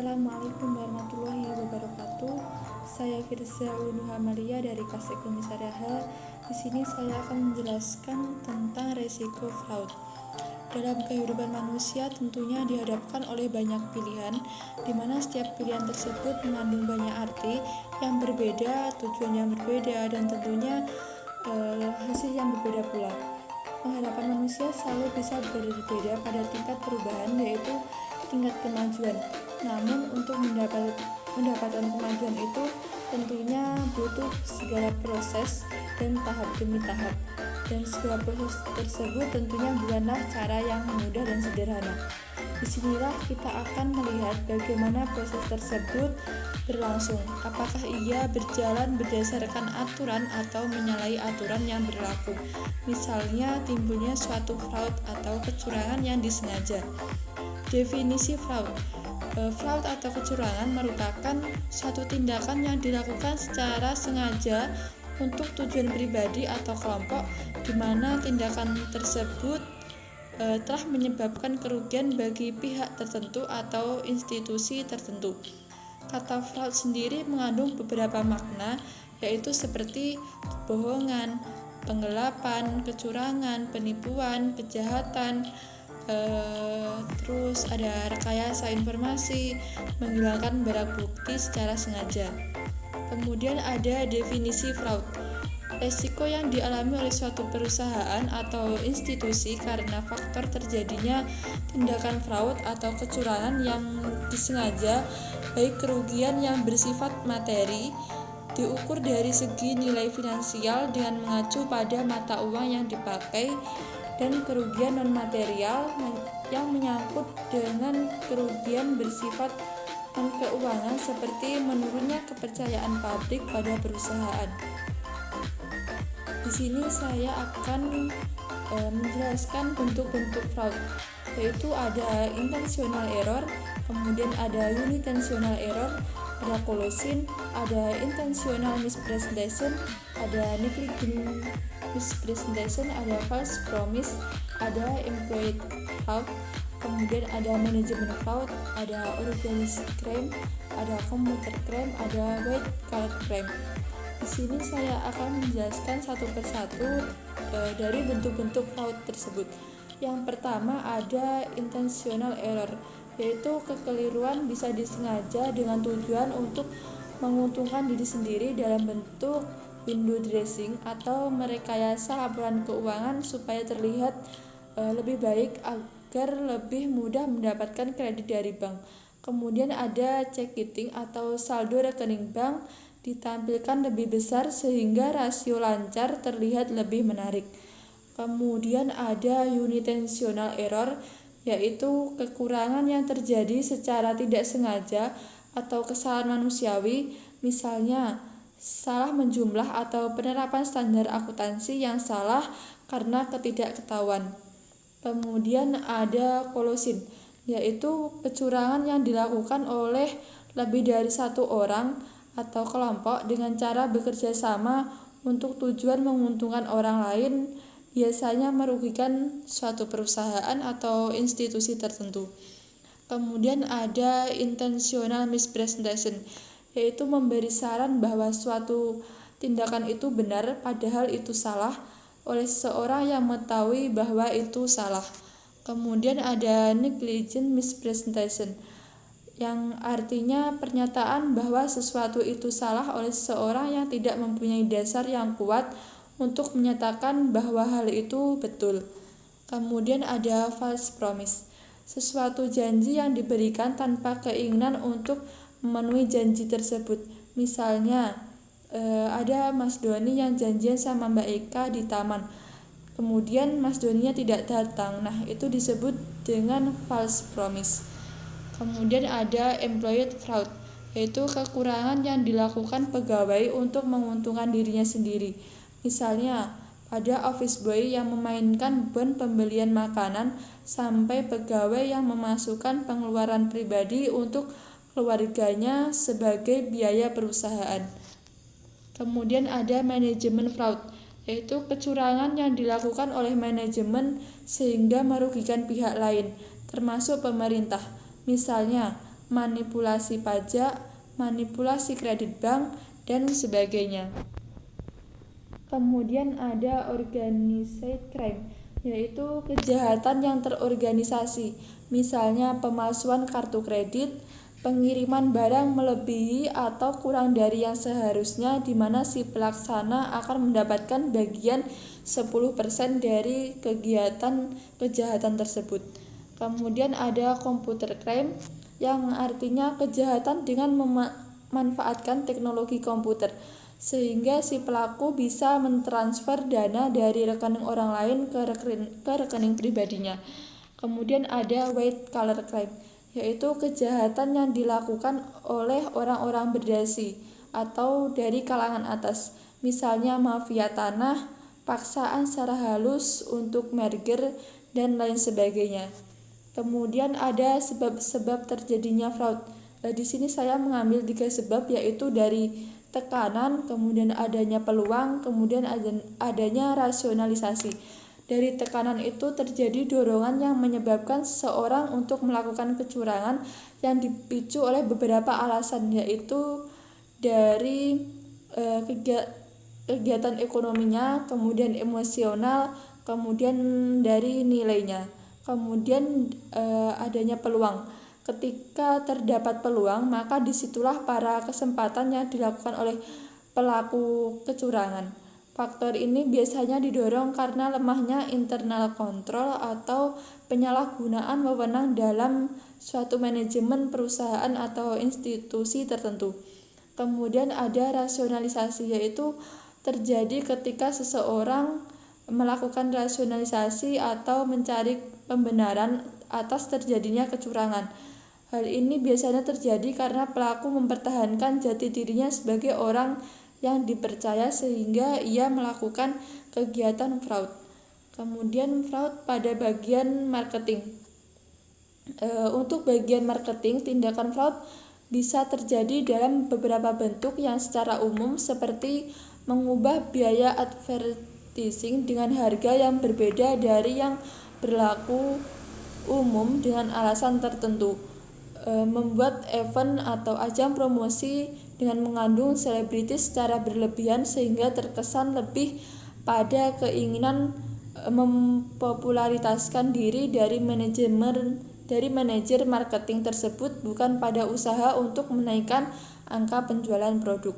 Assalamualaikum warahmatullahi wabarakatuh. Saya Firza Unuha Malia dari kelas Ekonomi Syariah. Di sini saya akan menjelaskan tentang resiko fraud. Dalam kehidupan manusia tentunya dihadapkan oleh banyak pilihan, di mana setiap pilihan tersebut mengandung banyak arti yang berbeda, tujuan yang berbeda, dan tentunya hasil yang berbeda pula. Penghadapan manusia selalu bisa berbeda pada tingkat perubahan, yaitu tingkat kemajuan. Namun untuk mendapatkan kemajuan itu tentunya butuh segala proses dan tahap demi tahap. Dan segala proses tersebut tentunya bukanlah cara yang mudah dan sederhana. Disinilah kita akan melihat bagaimana proses tersebut berlangsung. Apakah ia berjalan berdasarkan aturan atau menyalahi aturan yang berlaku. Misalnya timbulnya suatu fraud atau kecurangan yang disengaja. Definisi fraud. Fraud atau kecurangan merupakan suatu tindakan yang dilakukan secara sengaja untuk tujuan pribadi atau kelompok, di mana tindakan tersebut telah menyebabkan kerugian bagi pihak tertentu atau institusi tertentu. Kata fraud sendiri mengandung beberapa makna, yaitu seperti kebohongan, penggelapan, kecurangan, penipuan, kejahatan, terus ada rekayasa informasi, menghilangkan barang bukti secara sengaja. Kemudian ada definisi fraud. Resiko yang dialami oleh suatu perusahaan atau institusi karena faktor terjadinya tindakan fraud atau kecurangan yang disengaja, baik kerugian yang bersifat materi diukur dari segi nilai finansial dengan mengacu pada mata uang yang dipakai, dan kerugian non-material yang menyangkut dengan kerugian bersifat non-keuangan seperti menurunnya kepercayaan publik pada perusahaan. Di sini saya akan menjelaskan bentuk-bentuk fraud, yaitu ada intentional error, kemudian ada unintentional error, ada collusion, ada intentional misrepresentation, ada negligent misrepresentation, ada false promise, ada employee fraud, kemudian ada management fraud, ada organized crime, ada computer crime, ada white collar crime. Di sini saya akan menjelaskan satu persatu dari bentuk-bentuk fraud tersebut. Yang pertama ada intentional error, yaitu kekeliruan bisa disengaja dengan tujuan untuk menguntungkan diri sendiri dalam bentuk window dressing atau merekayasa laporan keuangan supaya terlihat lebih baik agar lebih mudah mendapatkan kredit dari bank. Kemudian ada check kiting atau saldo rekening bank ditampilkan lebih besar sehingga rasio lancar terlihat lebih menarik. Kemudian ada unintentional error, yaitu kekurangan yang terjadi secara tidak sengaja atau kesalahan manusiawi, misalnya salah menjumlah atau penerapan standar akuntansi yang salah karena ketidaktahuan. Kemudian ada collusion, yaitu kecurangan yang dilakukan oleh lebih dari satu orang atau kelompok dengan cara bekerja sama untuk tujuan menguntungkan orang lain, biasanya merugikan suatu perusahaan atau institusi tertentu. Kemudian ada intentional misrepresentation, yaitu memberi saran bahwa suatu tindakan itu benar padahal itu salah oleh seseorang yang mengetahui bahwa itu salah. Kemudian ada negligent misrepresentation, yang artinya pernyataan bahwa sesuatu itu salah oleh seseorang yang tidak mempunyai dasar yang kuat untuk menyatakan bahwa hal itu betul. Kemudian ada false promise, sesuatu janji yang diberikan tanpa keinginan untuk memenuhi janji tersebut. Misalnya ada Mas Doni yang janjian sama Mbak Eka di taman, kemudian Mas Doninya tidak datang. Nah, itu disebut dengan false promise. Kemudian ada employee fraud, yaitu kekurangan yang dilakukan pegawai untuk menguntungkan dirinya sendiri. Misalnya ada office boy yang memainkan beban pembelian makanan sampai pegawai yang memasukkan pengeluaran pribadi untuk keluarganya sebagai biaya perusahaan. Kemudian ada manajemen fraud, yaitu kecurangan yang dilakukan oleh manajemen sehingga merugikan pihak lain, termasuk pemerintah. Misalnya, manipulasi pajak, manipulasi kredit bank, dan sebagainya. Kemudian ada organized crime, yaitu kejahatan yang terorganisasi, misalnya pemalsuan kartu kredit, pengiriman barang melebihi atau kurang dari yang seharusnya, di mana si pelaksana akan mendapatkan bagian 10% dari kegiatan kejahatan tersebut. Kemudian ada computer crime, yang artinya kejahatan dengan memanfaatkan teknologi komputer, sehingga si pelaku bisa mentransfer dana dari rekening orang lain ke rekening pribadinya. Kemudian ada white collar crime, yaitu kejahatan yang dilakukan oleh orang-orang berdasi atau dari kalangan atas, misalnya mafia tanah, paksaan secara halus untuk merger, dan lain sebagainya. Kemudian ada sebab-sebab terjadinya fraud. Di sini saya mengambil 3 sebab, yaitu dari tekanan, kemudian adanya peluang, kemudian adanya rasionalisasi. Dari tekanan itu terjadi dorongan yang menyebabkan seseorang untuk melakukan kecurangan yang dipicu oleh beberapa alasan, yaitu dari kegiatan ekonominya, kemudian emosional, kemudian dari nilainya. Kemudian adanya peluang. Ketika terdapat peluang, maka disitulah para kesempatan yang dilakukan oleh pelaku kecurangan. Faktor ini biasanya didorong karena lemahnya internal kontrol atau penyalahgunaan wewenang dalam suatu manajemen perusahaan atau institusi tertentu. Kemudian ada rasionalisasi, yaitu terjadi ketika seseorang melakukan rasionalisasi atau mencari pembenaran atas terjadinya kecurangan. Hal ini biasanya terjadi karena pelaku mempertahankan jati dirinya sebagai orang yang dipercaya sehingga ia melakukan kegiatan fraud. Kemudian fraud pada bagian marketing. Untuk bagian marketing, tindakan fraud bisa terjadi dalam beberapa bentuk yang secara umum, seperti mengubah biaya advertising dengan harga yang berbeda dari yang berlaku umum dengan alasan tertentu, membuat event atau ajang promosi dengan mengandung selebritis secara berlebihan sehingga terkesan lebih pada keinginan mempopularitaskan diri dari manajer marketing tersebut, bukan pada usaha untuk menaikkan angka penjualan produk.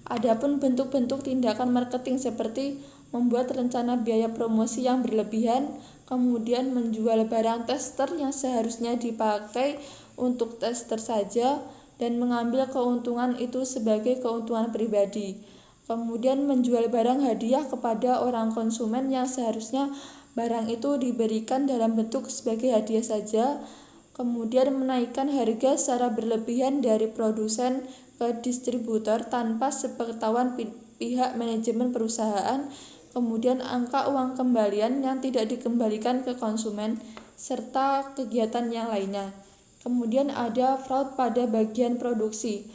Adapun bentuk-bentuk tindakan marketing seperti membuat rencana biaya promosi yang berlebihan, kemudian menjual barang tester yang seharusnya dipakai untuk tester saja dan mengambil keuntungan itu sebagai keuntungan pribadi. Kemudian menjual barang hadiah kepada orang konsumen yang seharusnya barang itu diberikan dalam bentuk sebagai hadiah saja. Kemudian menaikkan harga secara berlebihan dari produsen ke distributor tanpa sepengetahuan pihak manajemen perusahaan. Kemudian angka uang kembalian yang tidak dikembalikan ke konsumen, serta kegiatan yang lainnya. Kemudian ada fraud pada bagian produksi.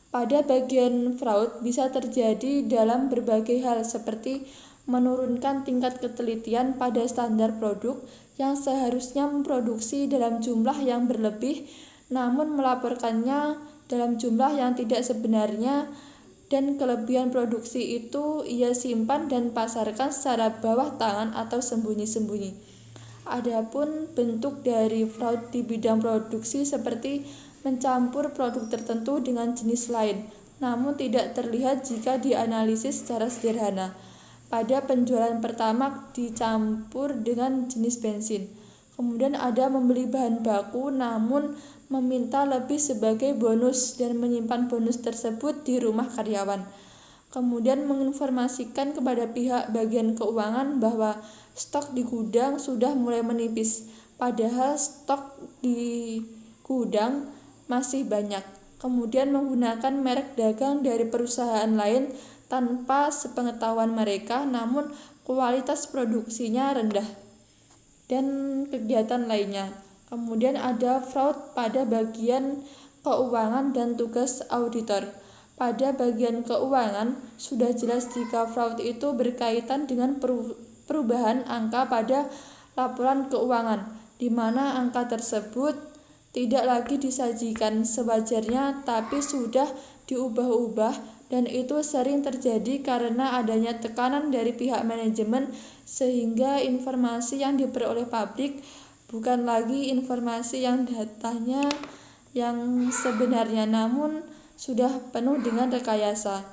Pada bagian fraud bisa terjadi dalam berbagai hal, seperti menurunkan tingkat ketelitian pada standar produk yang seharusnya memproduksi dalam jumlah yang berlebih, namun melaporkannya dalam jumlah yang tidak sebenarnya, dan kelebihan produksi itu ia simpan dan pasarkan secara bawah tangan atau sembunyi-sembunyi. Adapun bentuk dari fraud di bidang produksi seperti mencampur produk tertentu dengan jenis lain, namun tidak terlihat jika dianalisis secara sederhana. Pada penjualan pertamax dicampur dengan jenis bensin. Kemudian ada membeli bahan baku namun meminta lebih sebagai bonus dan menyimpan bonus tersebut di rumah karyawan. Kemudian menginformasikan kepada pihak bagian keuangan bahwa stok di gudang sudah mulai menipis, padahal stok di gudang masih banyak. Kemudian menggunakan merek dagang dari perusahaan lain tanpa sepengetahuan mereka, namun kualitas produksinya rendah, dan kegiatan lainnya. Kemudian ada fraud pada bagian keuangan dan tugas auditor. Pada bagian keuangan, sudah jelas jika fraud itu berkaitan dengan perubahan angka pada laporan keuangan, di mana angka tersebut tidak lagi disajikan sewajarnya tapi sudah diubah-ubah, dan itu sering terjadi karena adanya tekanan dari pihak manajemen sehingga informasi yang diperoleh pabrik bukan lagi informasi yang datanya yang sebenarnya, namun sudah penuh dengan rekayasa.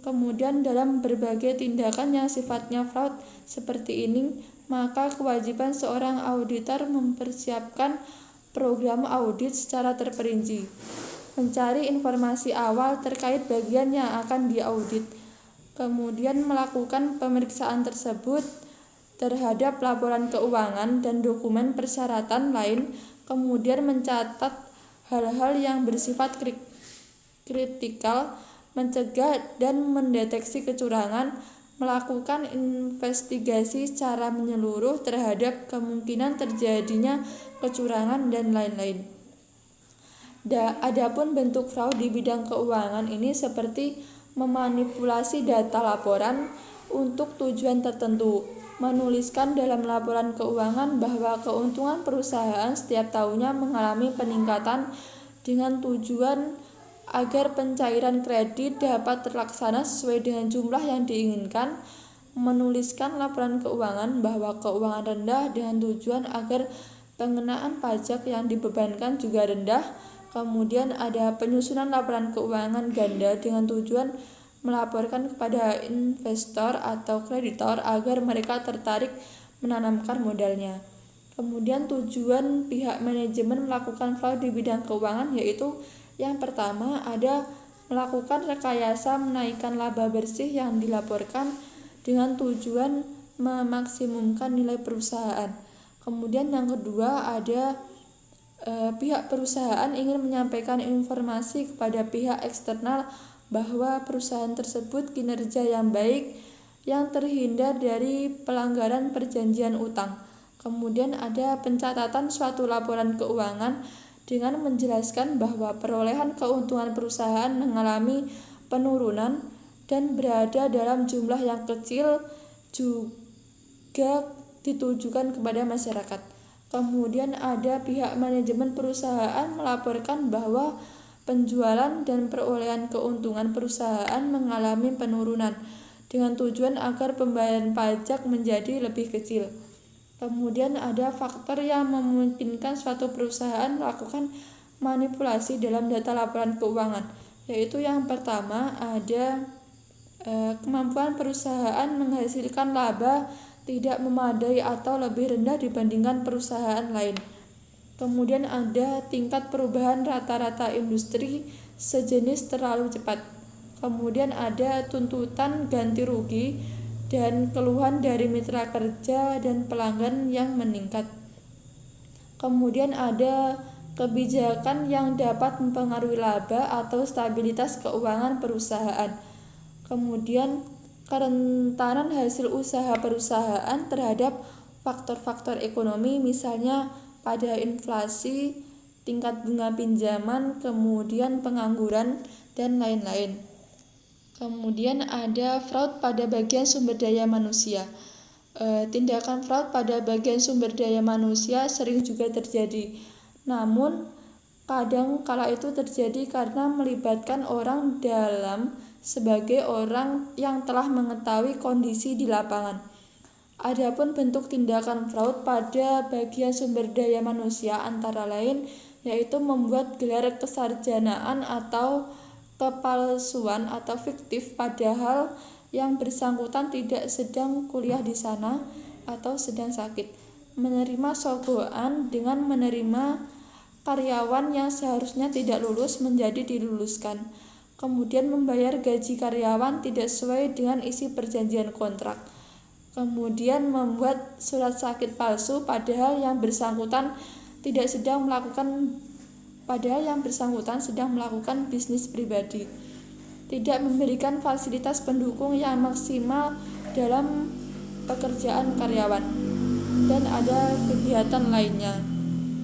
Kemudian dalam berbagai tindakan yang sifatnya fraud seperti ini, maka kewajiban seorang auditor mempersiapkan program audit secara terperinci, mencari informasi awal terkait bagian yang akan diaudit, kemudian melakukan pemeriksaan tersebut terhadap laporan keuangan dan dokumen persyaratan lain, kemudian mencatat hal-hal yang bersifat kritikal, mencegah dan mendeteksi kecurangan, melakukan investigasi secara menyeluruh terhadap kemungkinan terjadinya kecurangan dan lain-lain. Adapun bentuk fraud di bidang keuangan ini seperti memanipulasi data laporan untuk tujuan tertentu, menuliskan dalam laporan keuangan bahwa keuntungan perusahaan setiap tahunnya mengalami peningkatan dengan tujuan agar pencairan kredit dapat terlaksana sesuai dengan jumlah yang diinginkan, menuliskan laporan keuangan bahwa keuangan rendah dengan tujuan agar pengenaan pajak yang dibebankan juga rendah. Kemudian ada penyusunan laporan keuangan ganda dengan tujuan melaporkan kepada investor atau kreditor agar mereka tertarik menanamkan modalnya. Kemudian tujuan pihak manajemen melakukan fraud di bidang keuangan yaitu yang pertama ada melakukan rekayasa menaikkan laba bersih yang dilaporkan dengan tujuan memaksimumkan nilai perusahaan. Kemudian yang kedua ada pihak perusahaan ingin menyampaikan informasi kepada pihak eksternal bahwa perusahaan tersebut kinerja yang baik yang terhindar dari pelanggaran perjanjian utang. Kemudian ada pencatatan suatu laporan keuangan dengan menjelaskan bahwa perolehan keuntungan perusahaan mengalami penurunan dan berada dalam jumlah yang kecil, juga ditujukan kepada masyarakat. Kemudian ada pihak manajemen perusahaan melaporkan bahwa penjualan dan perolehan keuntungan perusahaan mengalami penurunan dengan tujuan agar pembayaran pajak menjadi lebih kecil. Kemudian ada faktor yang memungkinkan suatu perusahaan melakukan manipulasi dalam data laporan keuangan, yaitu yang pertama ada kemampuan perusahaan menghasilkan laba tidak memadai atau lebih rendah dibandingkan perusahaan lain. Kemudian ada tingkat perubahan rata-rata industri sejenis terlalu cepat. Kemudian ada tuntutan ganti rugi dan keluhan dari mitra kerja dan pelanggan yang meningkat. Kemudian ada kebijakan yang dapat mempengaruhi laba atau stabilitas keuangan perusahaan. Kemudian kerentanan hasil usaha perusahaan terhadap faktor-faktor ekonomi, misalnya pada inflasi, tingkat bunga pinjaman, kemudian pengangguran, dan lain-lain. Kemudian ada fraud pada bagian sumber daya manusia. Tindakan fraud pada bagian sumber daya manusia sering juga terjadi. Namun, kadang kala itu terjadi karena melibatkan orang dalam sebagai orang yang telah mengetahui kondisi di lapangan. Adapun bentuk tindakan fraud pada bagian sumber daya manusia antara lain yaitu membuat gelar kesarjanaan atau kepalsuan atau fiktif padahal yang bersangkutan tidak sedang kuliah di sana atau sedang sakit, menerima sogokan dengan menerima karyawan yang seharusnya tidak lulus menjadi diluluskan, kemudian membayar gaji karyawan tidak sesuai dengan isi perjanjian kontrak, kemudian membuat surat sakit palsu padahal yang bersangkutan sedang melakukan bisnis pribadi, tidak memberikan fasilitas pendukung yang maksimal dalam pekerjaan karyawan, dan ada kegiatan lainnya.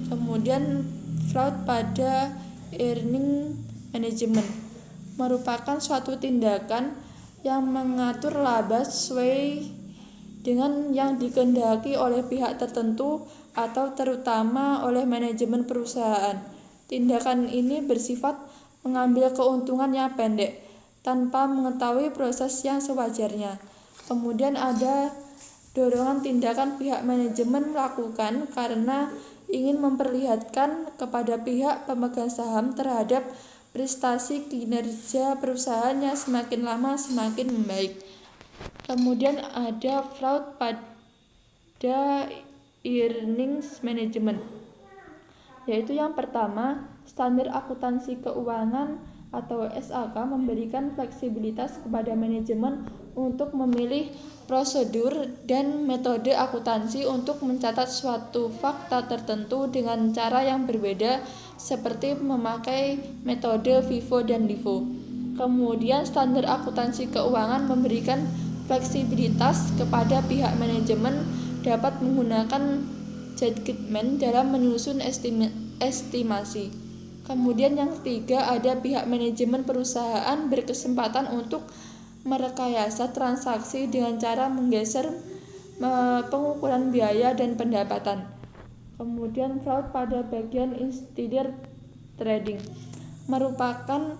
Kemudian fraud pada earning management merupakan suatu tindakan yang mengatur laba sesuai dengan yang dikehendaki oleh pihak tertentu atau terutama oleh manajemen perusahaan. Tindakan ini bersifat mengambil keuntungan yang pendek tanpa mengetahui proses yang sewajarnya. Kemudian ada dorongan tindakan pihak manajemen melakukan karena ingin memperlihatkan kepada pihak pemegang saham terhadap prestasi kinerja perusahaan yang semakin lama semakin membaik. Kemudian ada fraud pada earnings management, yaitu yang pertama, standar akuntansi keuangan atau SAK memberikan fleksibilitas kepada manajemen untuk memilih prosedur dan metode akuntansi untuk mencatat suatu fakta tertentu dengan cara yang berbeda seperti memakai metode FIFO dan LIFO. Kemudian standar akuntansi keuangan memberikan fleksibilitas kepada pihak manajemen dapat menggunakan judgement dalam menyusun estimasi. Kemudian yang ketiga, ada pihak manajemen perusahaan berkesempatan untuk merekayasa transaksi dengan cara menggeser pengukuran biaya dan pendapatan. Kemudian fraud pada bagian insider trading merupakan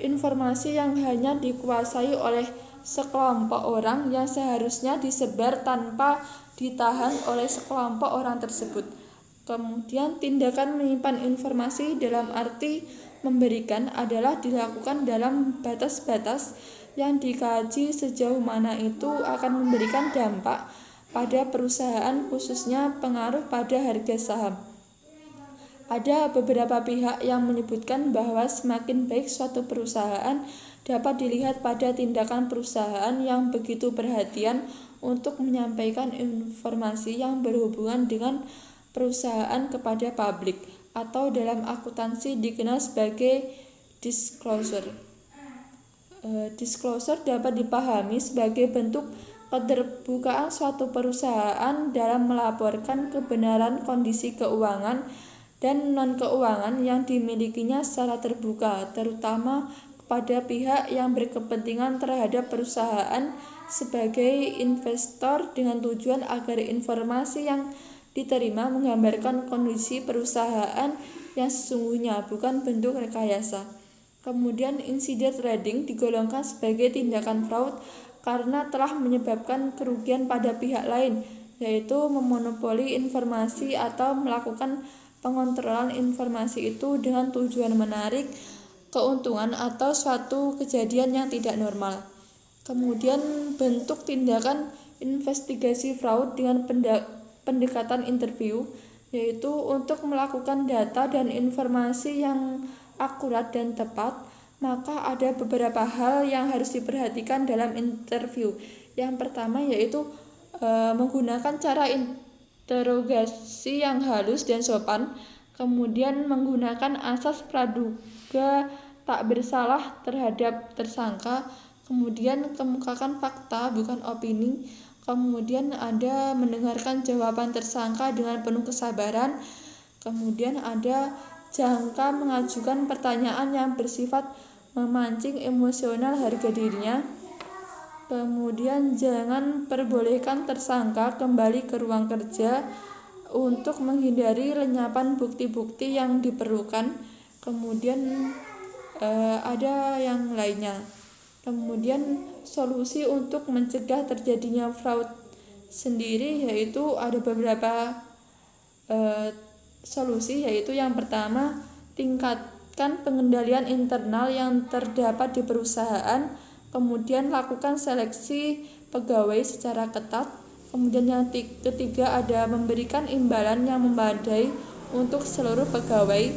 informasi yang hanya dikuasai oleh sekelompok orang yang seharusnya disebar tanpa ditahan oleh sekelompok orang tersebut. Kemudian tindakan menyimpan informasi dalam arti memberikan adalah dilakukan dalam batas-batas yang dikaji sejauh mana itu akan memberikan dampak pada perusahaan, khususnya pengaruh pada harga saham. Ada beberapa pihak yang menyebutkan bahwa semakin baik suatu perusahaan dapat dilihat pada tindakan perusahaan yang begitu perhatian untuk menyampaikan informasi yang berhubungan dengan perusahaan kepada publik, atau dalam akuntansi dikenal sebagai disclosure. Disclosure dapat dipahami sebagai bentuk keterbukaan suatu perusahaan dalam melaporkan kebenaran kondisi keuangan dan non-keuangan yang dimilikinya secara terbuka, terutama pada pihak yang berkepentingan terhadap perusahaan sebagai investor, dengan tujuan agar informasi yang diterima menggambarkan kondisi perusahaan yang sesungguhnya, bukan bentuk rekayasa. Kemudian insider trading digolongkan sebagai tindakan fraud karena telah menyebabkan kerugian pada pihak lain, yaitu memonopoli informasi atau melakukan pengontrolan informasi itu dengan tujuan menarik keuntungan atau suatu kejadian yang tidak normal. Kemudian bentuk tindakan investigasi fraud dengan pendekatan interview, yaitu untuk melakukan data dan informasi yang akurat dan tepat. Maka ada beberapa hal yang harus diperhatikan dalam interview. Yang pertama yaitu menggunakan cara interogasi yang halus dan sopan, kemudian menggunakan asas praduga tak bersalah terhadap tersangka, kemudian kemukakan fakta bukan opini, kemudian ada mendengarkan jawaban tersangka dengan penuh kesabaran, kemudian ada jangka mengajukan pertanyaan yang bersifat memancing emosional harga dirinya, kemudian jangan perbolehkan tersangka kembali ke ruang kerja untuk menghindari lenyapan bukti-bukti yang diperlukan. Kemudian ada yang lainnya. Kemudian solusi untuk mencegah terjadinya fraud sendiri, yaitu ada beberapa solusi, yaitu yang pertama, tingkatkan pengendalian internal yang terdapat di perusahaan. Kemudian lakukan seleksi pegawai secara ketat. Kemudian yang ketiga ada memberikan imbalan yang memadai untuk seluruh pegawai.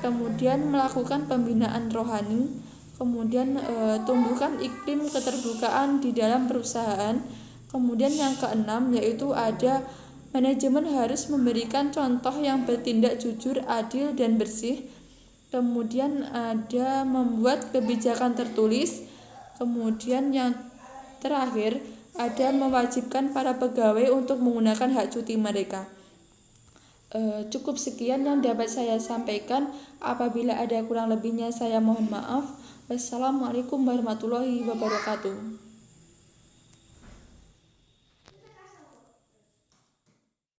Kemudian melakukan pembinaan rohani. Kemudian tumbuhkan iklim keterbukaan di dalam perusahaan. Kemudian yang keenam yaitu ada manajemen harus memberikan contoh yang bertindak jujur, adil, dan bersih. Kemudian ada membuat kebijakan tertulis. Kemudian yang terakhir ada mewajibkan para pegawai untuk menggunakan hak cuti mereka. Cukup sekian yang dapat saya sampaikan. Apabila ada kurang lebihnya saya mohon maaf. Wassalamualaikum warahmatullahi wabarakatuh.